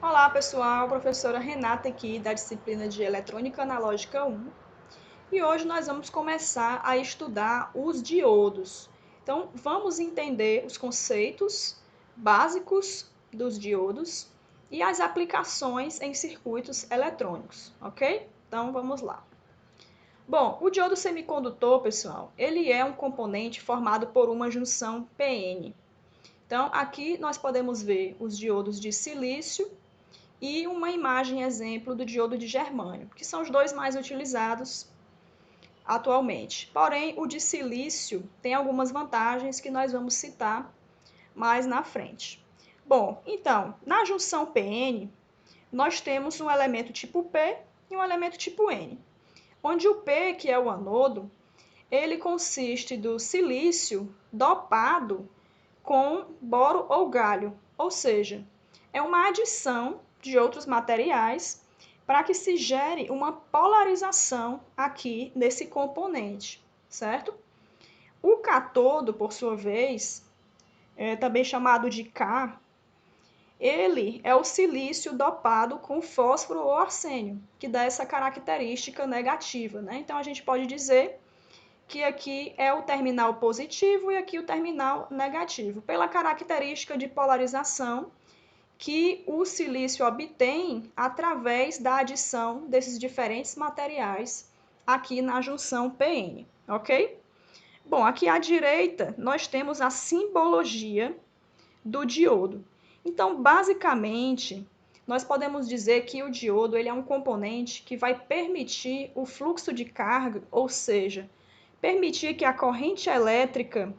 Olá pessoal, professora Renata aqui da disciplina de Eletrônica Analógica 1 e hoje nós vamos começar a estudar os diodos. Então vamos entender os conceitos básicos dos diodos e as aplicações em circuitos eletrônicos, ok? Então vamos lá. Bom, o diodo semicondutor, pessoal, ele é um componente formado por uma junção PN. Então aqui nós podemos ver os diodos de silício e uma imagem exemplo do diodo de germânio, que são os dois mais utilizados atualmente. Porém, o de silício tem algumas vantagens que nós vamos citar mais na frente. Bom, então, na junção PN, nós temos um elemento tipo P e um elemento tipo N, onde o P, que é o anodo, ele consiste do silício dopado com boro ou galho, ou seja, é uma adição de outros materiais para que se gere uma polarização aqui nesse componente, certo? O cátodo, por sua vez, também chamado de K, ele é o silício dopado com fósforo ou arsênio, que dá essa característica negativa, né? Então a gente pode dizer que aqui é o terminal positivo e aqui o terminal negativo, pela característica de polarização que o silício obtém através da adição desses diferentes materiais aqui na junção PN, ok? Bom, aqui à direita nós temos a simbologia do diodo. Então, basicamente, nós podemos dizer que o diodo ele é um componente que vai permitir o fluxo de carga, ou seja, permitir que a corrente elétrica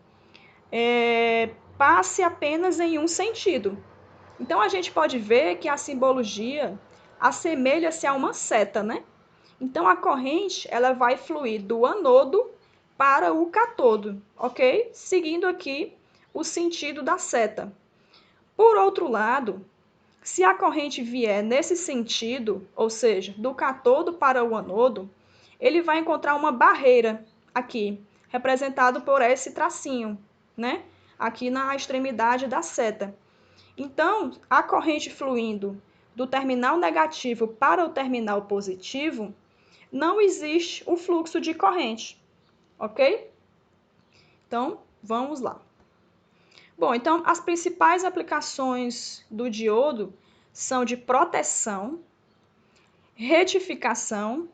passe apenas em um sentido. Então, a gente pode ver que a simbologia assemelha-se a uma seta, né? Então, a corrente ela vai fluir do anodo para o cátodo, ok? Seguindo aqui o sentido da seta. Por outro lado, se a corrente vier nesse sentido, ou seja, do cátodo para o anodo, ele vai encontrar uma barreira aqui, representado por esse tracinho, né? Aqui na extremidade da seta. Então, a corrente fluindo do terminal negativo para o terminal positivo, não existe o fluxo de corrente, ok? Então, vamos lá. Bom, então as principais aplicações do diodo são de proteção, retificação.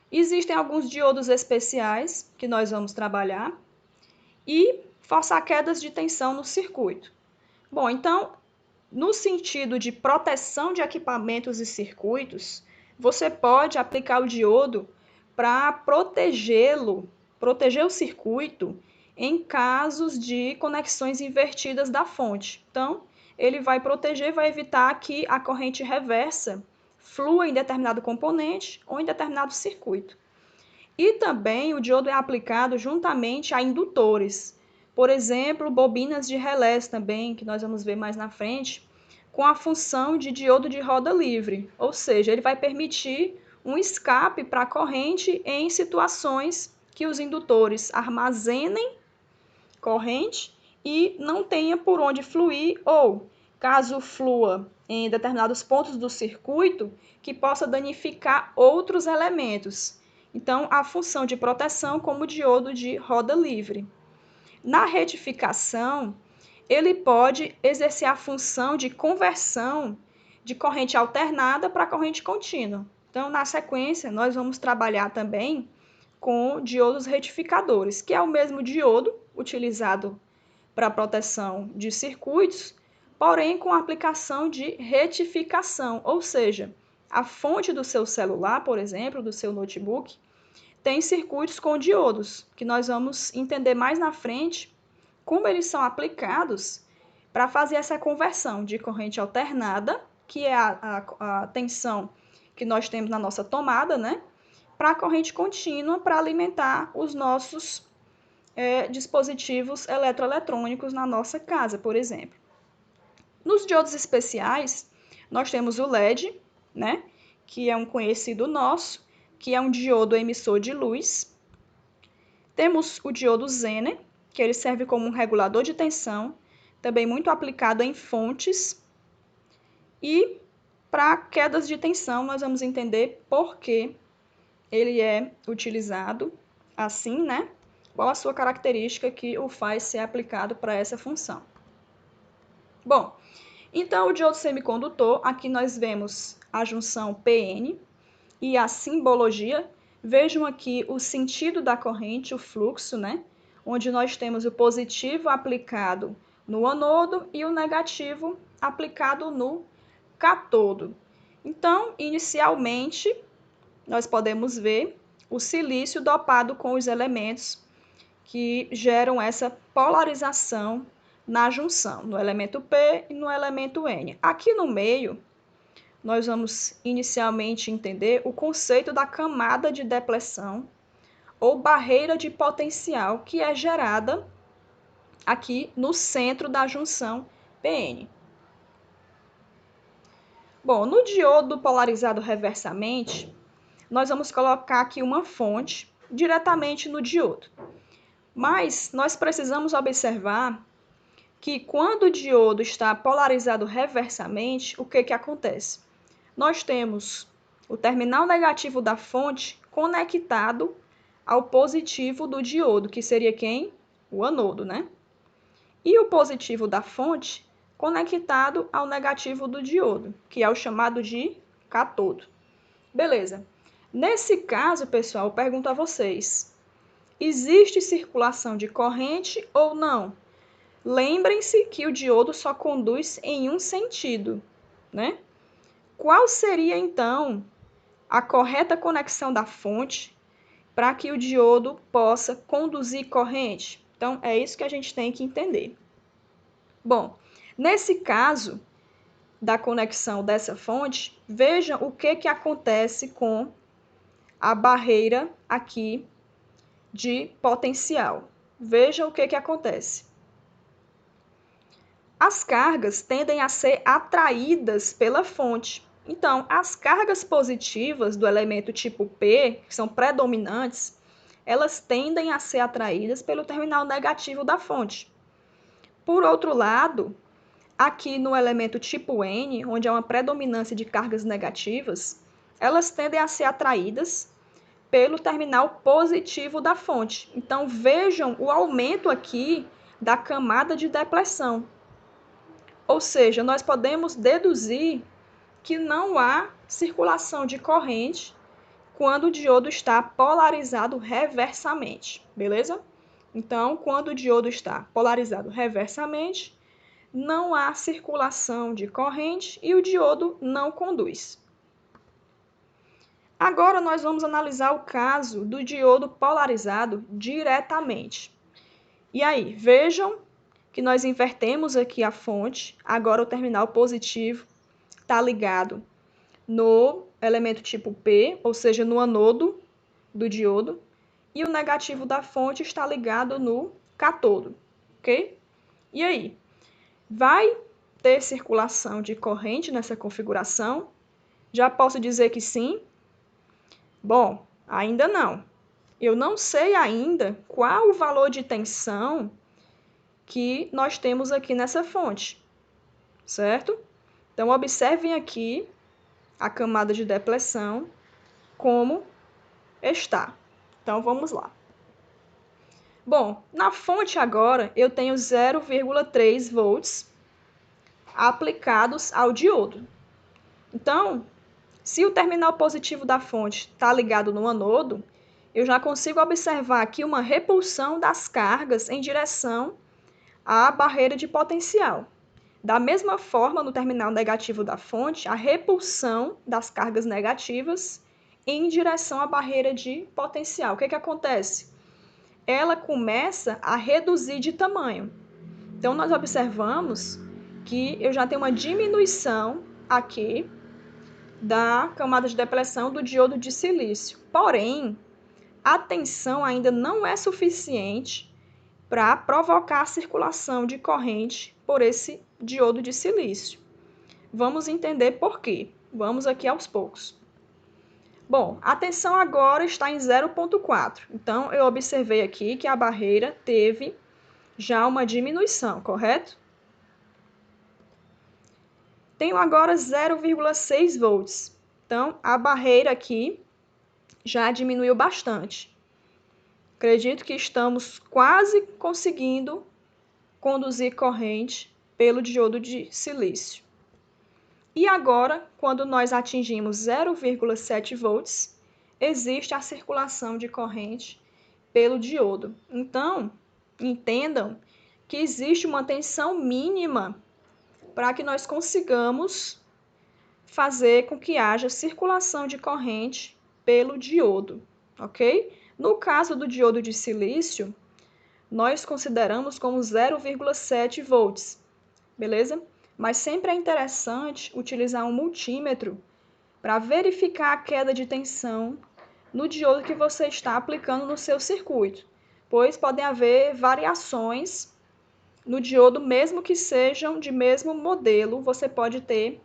Existem alguns diodos especiais que nós vamos trabalhar e forçar quedas de tensão no circuito. Bom, então, no sentido de proteção de equipamentos e circuitos, você pode aplicar o diodo para proteger o circuito em casos de conexões invertidas da fonte. Então, ele vai proteger, vai evitar que a corrente reversa flua em determinado componente ou em determinado circuito. E também o diodo é aplicado juntamente a indutores. Por exemplo, bobinas de relés também, que nós vamos ver mais na frente, com a função de diodo de roda livre, ou seja, ele vai permitir um escape para a corrente em situações que os indutores armazenem corrente e não tenha por onde fluir, ou caso flua em determinados pontos do circuito, que possa danificar outros elementos. Então, a função de proteção como diodo de roda livre. Na retificação, ele pode exercer a função de conversão de corrente alternada para corrente contínua. Então, na sequência, nós vamos trabalhar também com diodos retificadores, que é o mesmo diodo utilizado para proteção de circuitos, porém com aplicação de retificação, ou seja, a fonte do seu celular, por exemplo, do seu notebook, tem circuitos com diodos, que nós vamos entender mais na frente como eles são aplicados para fazer essa conversão de corrente alternada, que é a tensão que nós temos na nossa tomada, né? Para a corrente contínua, para alimentar os nossos dispositivos eletroeletrônicos na nossa casa, por exemplo. Nos diodos especiais, nós temos o LED, né? Que é um conhecido nosso, que é um diodo emissor de luz. Temos o diodo Zener, que ele serve como um regulador de tensão, também muito aplicado em fontes. E para quedas de tensão, nós vamos entender por que ele é utilizado assim, né? Qual a sua característica que o faz ser aplicado para essa função. Bom, então o diodo semicondutor, aqui nós vemos a junção PN e a simbologia. Vejam aqui o sentido da corrente, o fluxo, né? Onde nós temos o positivo aplicado no anodo e o negativo aplicado no cátodo. Então, inicialmente, nós podemos ver o silício dopado com os elementos que geram essa polarização na junção, no elemento P e no elemento N. Aqui no meio, nós vamos inicialmente entender o conceito da camada de depleção ou barreira de potencial que é gerada aqui no centro da junção PN. Bom, no diodo polarizado reversamente, nós vamos colocar aqui uma fonte diretamente no diodo. Mas nós precisamos observar que quando o diodo está polarizado reversamente, o que acontece? Nós temos o terminal negativo da fonte conectado ao positivo do diodo, que seria quem? O anodo, né? E o positivo da fonte conectado ao negativo do diodo, que é o chamado de cátodo. Beleza. Nesse caso, pessoal, eu pergunto a vocês, existe circulação de corrente ou não? Lembrem-se que o diodo só conduz em um sentido, né? Qual seria, então, a correta conexão da fonte para que o diodo possa conduzir corrente? Então, é isso que a gente tem que entender. Bom, nesse caso da conexão dessa fonte, vejam o que acontece com a barreira aqui de potencial. Vejam o que acontece. As cargas tendem a ser atraídas pela fonte. Então, as cargas positivas do elemento tipo P, que são predominantes, elas tendem a ser atraídas pelo terminal negativo da fonte. Por outro lado, aqui no elemento tipo N, onde há uma predominância de cargas negativas, elas tendem a ser atraídas pelo terminal positivo da fonte. Então, vejam o aumento aqui da camada de depleção. Ou seja, nós podemos deduzir que não há circulação de corrente quando o diodo está polarizado reversamente, beleza? Então, quando o diodo está polarizado reversamente, não há circulação de corrente e o diodo não conduz. Agora nós vamos analisar o caso do diodo polarizado diretamente. E aí, vejam que nós invertemos aqui a fonte, agora o terminal positivo está ligado no elemento tipo P, ou seja, no anodo do diodo, e o negativo da fonte está ligado no cátodo, ok? E aí, vai ter circulação de corrente nessa configuração? Já posso dizer que sim? Bom, ainda não. Eu não sei ainda qual o valor de tensão que nós temos aqui nessa fonte, certo? Então, observem aqui a camada de depleção como está. Então, vamos lá. Bom, na fonte agora eu tenho 0,3 volts aplicados ao diodo. Então, se o terminal positivo da fonte está ligado no anodo, eu já consigo observar aqui uma repulsão das cargas em direção à barreira de potencial. Da mesma forma, no terminal negativo da fonte, a repulsão das cargas negativas em direção à barreira de potencial. O que acontece? Ela começa a reduzir de tamanho. Então, nós observamos que eu já tenho uma diminuição aqui da camada de depleção do diodo de silício. Porém, a tensão ainda não é suficiente para provocar a circulação de corrente por esse diodo de silício. Vamos entender por quê. Vamos aqui aos poucos. Bom, a tensão agora está em 0,4. Então, eu observei aqui que a barreira teve já uma diminuição, correto? tenho agora 0,6 volts. Então, a barreira aqui já diminuiu bastante. Acredito que estamos quase conseguindo conduzir corrente pelo diodo de silício. E agora, quando nós atingimos 0,7 volts, existe a circulação de corrente pelo diodo. Então, entendam que existe uma tensão mínima para que nós consigamos fazer com que haja circulação de corrente pelo diodo, ok? No caso do diodo de silício, nós consideramos como 0,7 volts, beleza? Mas sempre é interessante utilizar um multímetro para verificar a queda de tensão no diodo que você está aplicando no seu circuito, pois podem haver variações no diodo, mesmo que sejam de mesmo modelo, você pode ter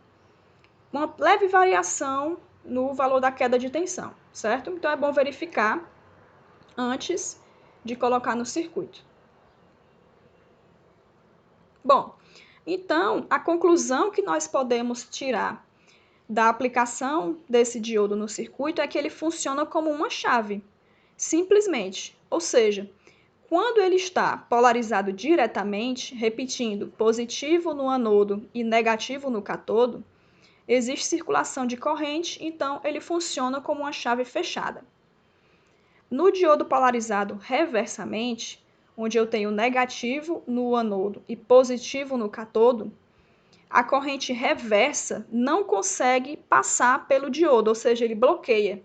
uma leve variação no valor da queda de tensão, certo? Então é bom verificar antes de colocar no circuito. Bom, então a conclusão que nós podemos tirar da aplicação desse diodo no circuito é que ele funciona como uma chave, simplesmente. Ou seja, quando ele está polarizado diretamente, repetindo, positivo no anodo e negativo no catodo, existe circulação de corrente, então ele funciona como uma chave fechada. No diodo polarizado reversamente, onde eu tenho negativo no anodo e positivo no catodo, a corrente reversa não consegue passar pelo diodo, ou seja, ele bloqueia.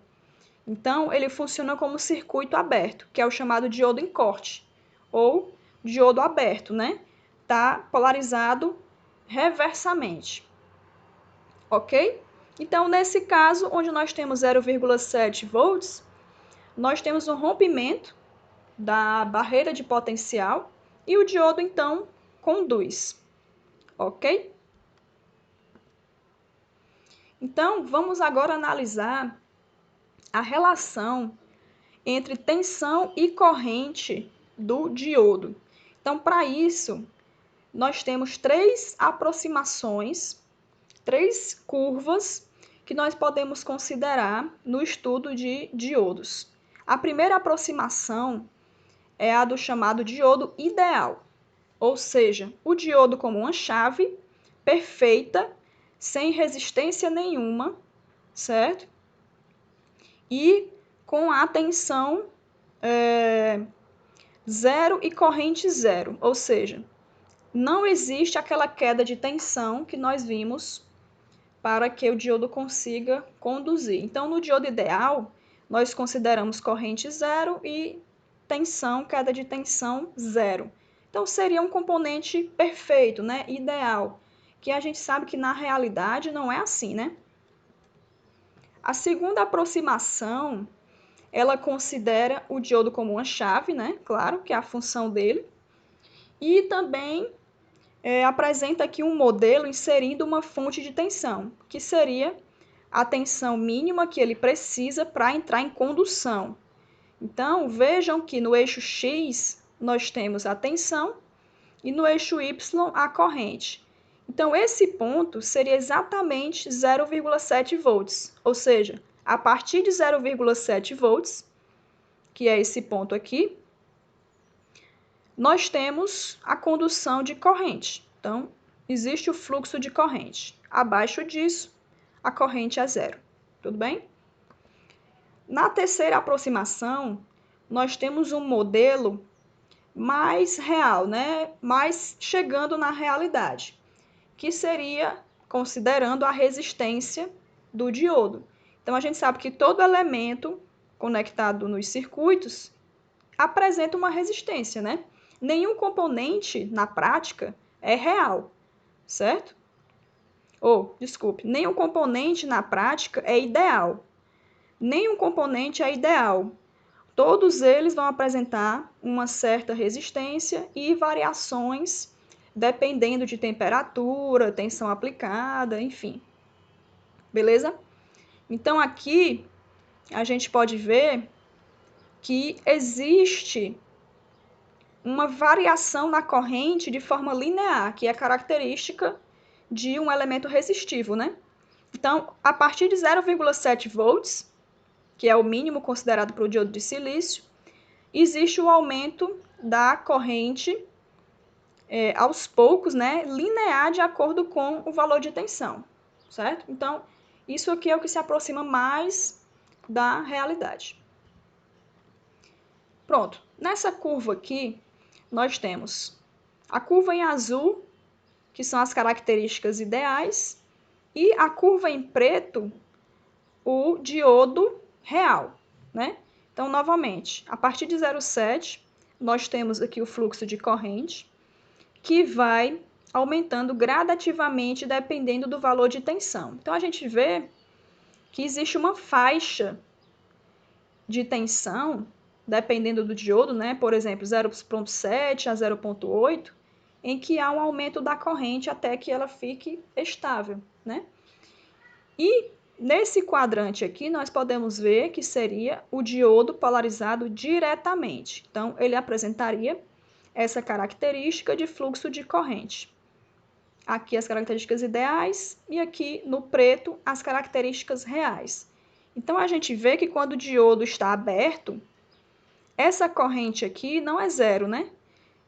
Então, ele funciona como circuito aberto, que é o chamado diodo em corte, ou diodo aberto, né? Está polarizado reversamente, ok? Então, nesse caso, onde nós temos 0,7 volts, nós temos um rompimento da barreira de potencial e o diodo, então, conduz, ok? Então, vamos agora analisar a relação entre tensão e corrente do diodo. Então, para isso, nós temos três aproximações, três curvas que nós podemos considerar no estudo de diodos. A primeira aproximação é a do chamado diodo ideal, ou seja, o diodo como uma chave perfeita, sem resistência nenhuma, certo? E com a tensão zero e corrente zero, ou seja, não existe aquela queda de tensão que nós vimos para que o diodo consiga conduzir. Então, no diodo ideal, nós consideramos corrente zero e tensão, queda de tensão zero. Então, seria um componente perfeito, né? Ideal, que a gente sabe que na realidade não é assim, né? A segunda aproximação, ela considera o diodo como uma chave, né? Claro, que é a função dele. E também apresenta aqui um modelo inserindo uma fonte de tensão, que seria a tensão mínima que ele precisa para entrar em condução. Então, vejam que no eixo X nós temos a tensão e no eixo Y a corrente. Então, esse ponto seria exatamente 0,7 volts, ou seja, a partir de 0,7 volts, que é esse ponto aqui, nós temos a condução de corrente. Então, existe o fluxo de corrente. Abaixo disso, a corrente é zero. Tudo bem? Na terceira aproximação, nós temos um modelo mais real, né? Mais chegando na realidade, que seria considerando a resistência do diodo. Então, a gente sabe que todo elemento conectado nos circuitos apresenta uma resistência, né? Nenhum componente, na prática, é real, certo? Desculpe, nenhum componente, na prática, é ideal. Nenhum componente é ideal. Todos eles vão apresentar uma certa resistência e variações dependendo de temperatura, tensão aplicada, enfim. Beleza? Então, aqui a gente pode ver que existe uma variação na corrente de forma linear, que é característica de um elemento resistivo, né? Então, a partir de 0,7 volts, que é o mínimo considerado para o diodo de silício, existe o aumento da corrente aos poucos, né, linear de acordo com o valor de tensão, certo? Então, isso aqui é o que se aproxima mais da realidade. Pronto, nessa curva aqui, nós temos a curva em azul, que são as características ideais, e a curva em preto, o diodo real, né? Então, novamente, a partir de 0,7, nós temos aqui o fluxo de corrente, que vai aumentando gradativamente dependendo do valor de tensão. Então, a gente vê que existe uma faixa de tensão, dependendo do diodo, né? Por exemplo, 0,7 a 0,8, em que há um aumento da corrente até que ela fique estável, né? E nesse quadrante aqui, nós podemos ver que seria o diodo polarizado diretamente. Então, ele apresentaria essa característica de fluxo de corrente. Aqui as características ideais e aqui no preto as características reais. Então, a gente vê que quando o diodo está aberto, essa corrente aqui não é zero, né?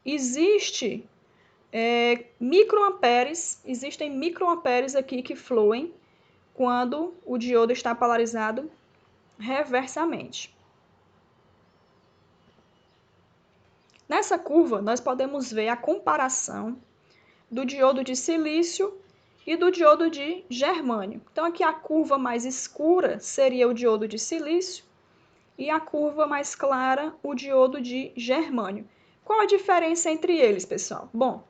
Existem microamperes aqui que fluem quando o diodo está polarizado reversamente. Nessa curva, nós podemos ver a comparação do diodo de silício e do diodo de germânio. Então, aqui a curva mais escura seria o diodo de silício e a curva mais clara, o diodo de germânio. Qual a diferença entre eles, pessoal? Bom,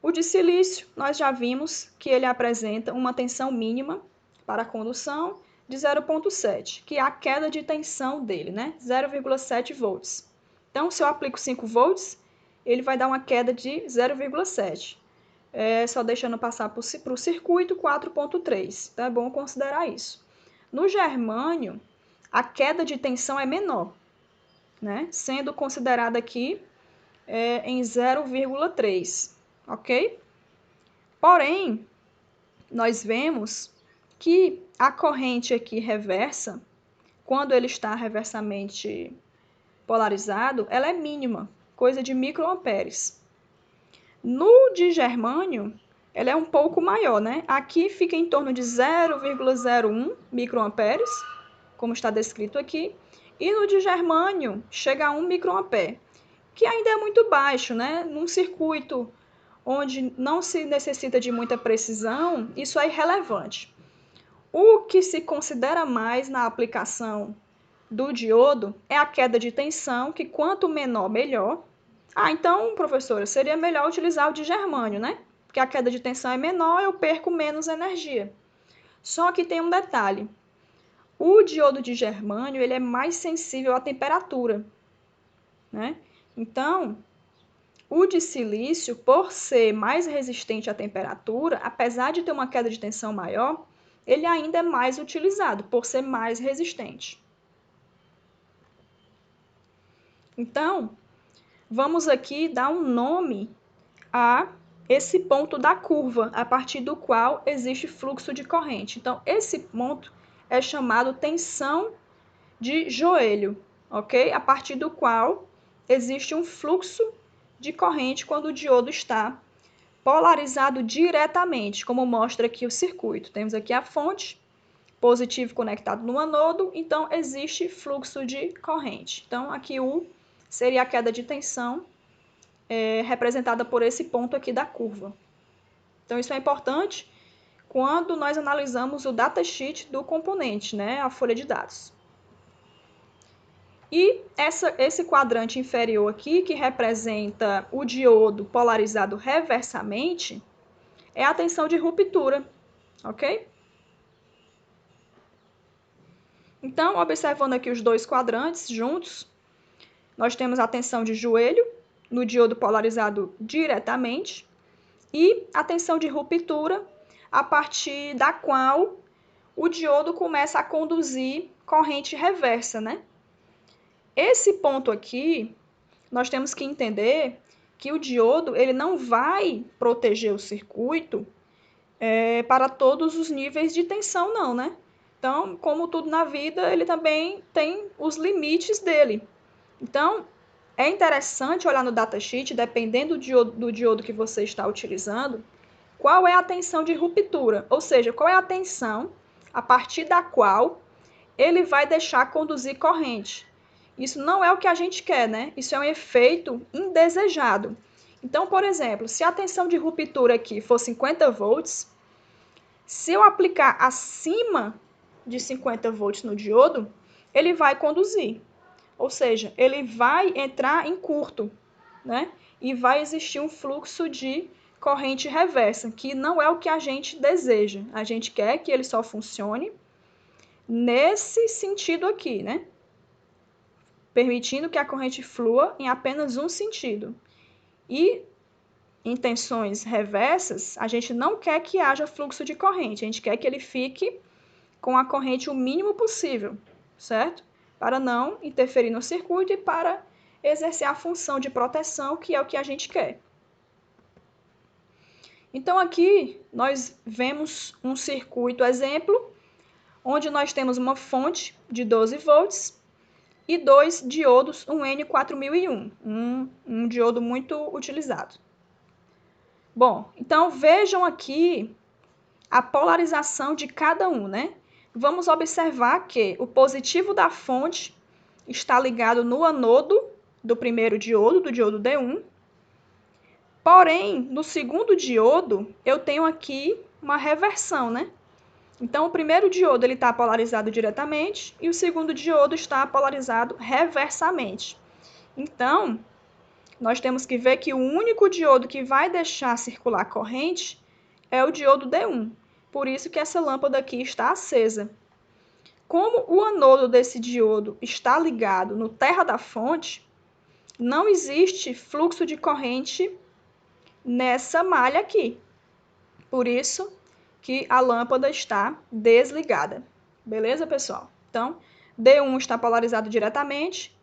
o de silício, nós já vimos que ele apresenta uma tensão mínima para a condução de 0,7, que é a queda de tensão dele, né? 0,7 volts. Então, se eu aplico 5 volts, ele vai dar uma queda de 0,7. Só deixando passar para o circuito 4,3. Então, é bom considerar isso. No germânio, a queda de tensão é menor, né? Sendo considerada aqui em 0,3, ok? Porém, nós vemos que a corrente aqui reversa, quando ele está reversamente polarizado, ela é mínima, coisa de microamperes. No de germânio, ela é um pouco maior, né? Aqui fica em torno de 0,01 microamperes, como está descrito aqui, e no de germânio chega a 1 microampere, que ainda é muito baixo, né? Num circuito onde não se necessita de muita precisão, isso é irrelevante. O que se considera mais na aplicação do diodo é a queda de tensão, que quanto menor, melhor. Então, professora, seria melhor utilizar o de germânio, né? Porque a queda de tensão é menor, eu perco menos energia. Só que tem um detalhe. O diodo de germânio, ele é mais sensível à temperatura, né? Então, o de silício, por ser mais resistente à temperatura, apesar de ter uma queda de tensão maior, ele ainda é mais utilizado, por ser mais resistente. Então, vamos aqui dar um nome a esse ponto da curva, a partir do qual existe fluxo de corrente. Então, esse ponto é chamado tensão de joelho, ok? A partir do qual existe um fluxo de corrente quando o diodo está polarizado diretamente, como mostra aqui o circuito. Temos aqui a fonte, positivo conectado no anodo, então existe fluxo de corrente. Então, aqui U seria a queda de tensão representada por esse ponto aqui da curva. Então, isso é importante quando nós analisamos o datasheet do componente, né, a folha de dados. E esse quadrante inferior aqui, que representa o diodo polarizado reversamente, é a tensão de ruptura, ok? Então, observando aqui os dois quadrantes juntos, nós temos a tensão de joelho no diodo polarizado diretamente e a tensão de ruptura, a partir da qual o diodo começa a conduzir corrente reversa, né? Esse ponto aqui, nós temos que entender que o diodo ele não vai proteger o circuito para todos os níveis de tensão, não, né? Então, como tudo na vida, ele também tem os limites dele. Então, é interessante olhar no datasheet, dependendo do diodo que você está utilizando, qual é a tensão de ruptura, ou seja, qual é a tensão a partir da qual ele vai deixar conduzir corrente. Isso não é o que a gente quer, né? Isso é um efeito indesejado. Então, por exemplo, se a tensão de ruptura aqui for 50 volts, se eu aplicar acima de 50 volts no diodo, ele vai conduzir. Ou seja, ele vai entrar em curto, né? E vai existir um fluxo de corrente reversa, que não é o que a gente deseja. A gente quer que ele só funcione nesse sentido aqui, né? Permitindo que a corrente flua em apenas um sentido. E em tensões reversas, a gente não quer que haja fluxo de corrente, a gente quer que ele fique com a corrente o mínimo possível, certo? Para não interferir no circuito e para exercer a função de proteção, que é o que a gente quer. Então, aqui nós vemos um circuito exemplo, onde nós temos uma fonte de 12 volts e dois diodos, um N4001, um diodo muito utilizado. Bom, então vejam aqui a polarização de cada um, né? Vamos observar que o positivo da fonte está ligado no anodo do primeiro diodo, do diodo D1. Porém, no segundo diodo, eu tenho aqui uma reversão, né? Então, o primeiro diodo está polarizado diretamente e o segundo diodo está polarizado reversamente. Então, nós temos que ver que o único diodo que vai deixar circular corrente é o diodo D1. Por isso que essa lâmpada aqui está acesa. Como o anodo desse diodo está ligado no terra da fonte, não existe fluxo de corrente nessa malha aqui. Por isso que a lâmpada está desligada. Beleza, pessoal? Então, D1 está polarizado diretamente,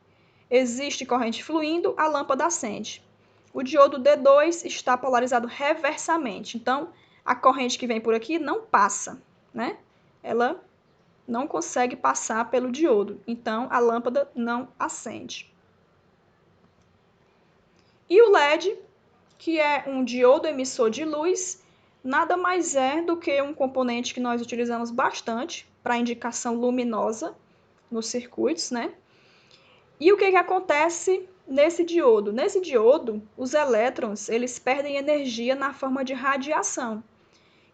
existe corrente fluindo, a lâmpada acende. O diodo D2 está polarizado reversamente, então a corrente que vem por aqui não passa, né? Ela não consegue passar pelo diodo, então a lâmpada não acende. E o LED, que é um diodo emissor de luz, nada mais é do que um componente que nós utilizamos bastante para indicação luminosa nos circuitos, né? E o que acontece nesse diodo? Nesse diodo, os elétrons, eles perdem energia na forma de radiação.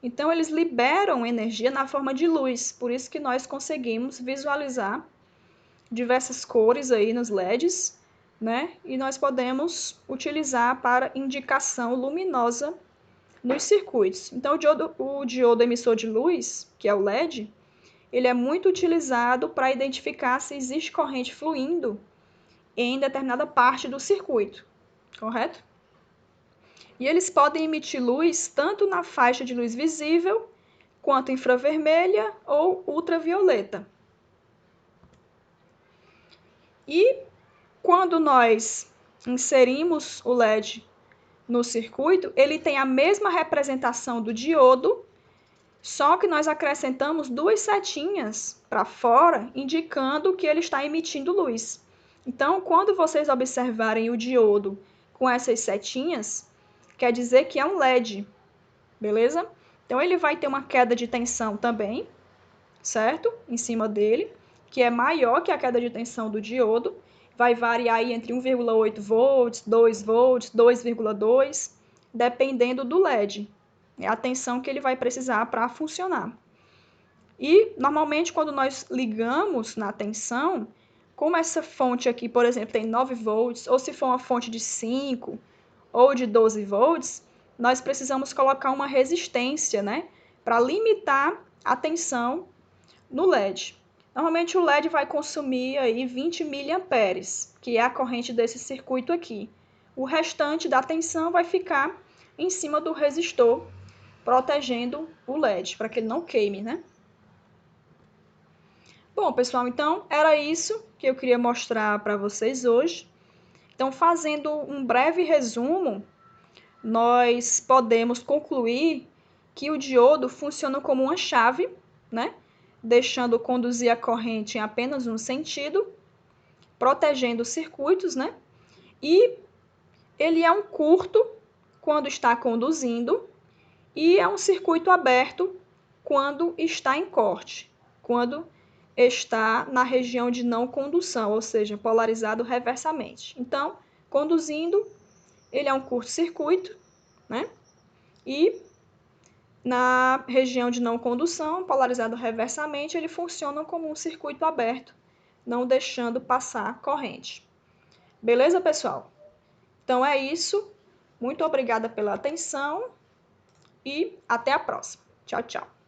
Então, eles liberam energia na forma de luz, por isso que nós conseguimos visualizar diversas cores aí nos LEDs, né? E nós podemos utilizar para indicação luminosa nos circuitos. Então, o diodo emissor de luz, que é o LED, ele é muito utilizado para identificar se existe corrente fluindo em determinada parte do circuito, correto? E eles podem emitir luz tanto na faixa de luz visível, quanto infravermelha ou ultravioleta. E quando nós inserimos o LED no circuito, ele tem a mesma representação do diodo, só que nós acrescentamos duas setinhas para fora, indicando que ele está emitindo luz. Então, quando vocês observarem o diodo com essas setinhas, quer dizer que é um LED, beleza? Então, ele vai ter uma queda de tensão também, certo? Em cima dele, que é maior que a queda de tensão do diodo. Vai variar aí entre 1,8 volts, 2 volts, 2,2, dependendo do LED. É a tensão que ele vai precisar para funcionar. E, normalmente, quando nós ligamos na tensão, como essa fonte aqui, por exemplo, tem 9 volts, ou se for uma fonte de 5 ou de 12 volts, nós precisamos colocar uma resistência, né, para limitar a tensão no LED. Normalmente o LED vai consumir aí 20 miliamperes, que é a corrente desse circuito aqui. O restante da tensão vai ficar em cima do resistor, protegendo o LED, para que ele não queime, né? Bom, pessoal, então era isso que eu queria mostrar para vocês hoje. Então, fazendo um breve resumo, nós podemos concluir que o diodo funciona como uma chave, né? Deixando conduzir a corrente em apenas um sentido, protegendo os circuitos, né? E ele é um curto quando está conduzindo e é um circuito aberto quando está em corte, quando está na região de não condução, ou seja, polarizado reversamente. Então, conduzindo, ele é um curto-circuito, né? E na região de não condução, polarizado reversamente, ele funciona como um circuito aberto, não deixando passar corrente. Beleza, pessoal? Então é isso. Muito obrigada pela atenção e até a próxima. Tchau, tchau.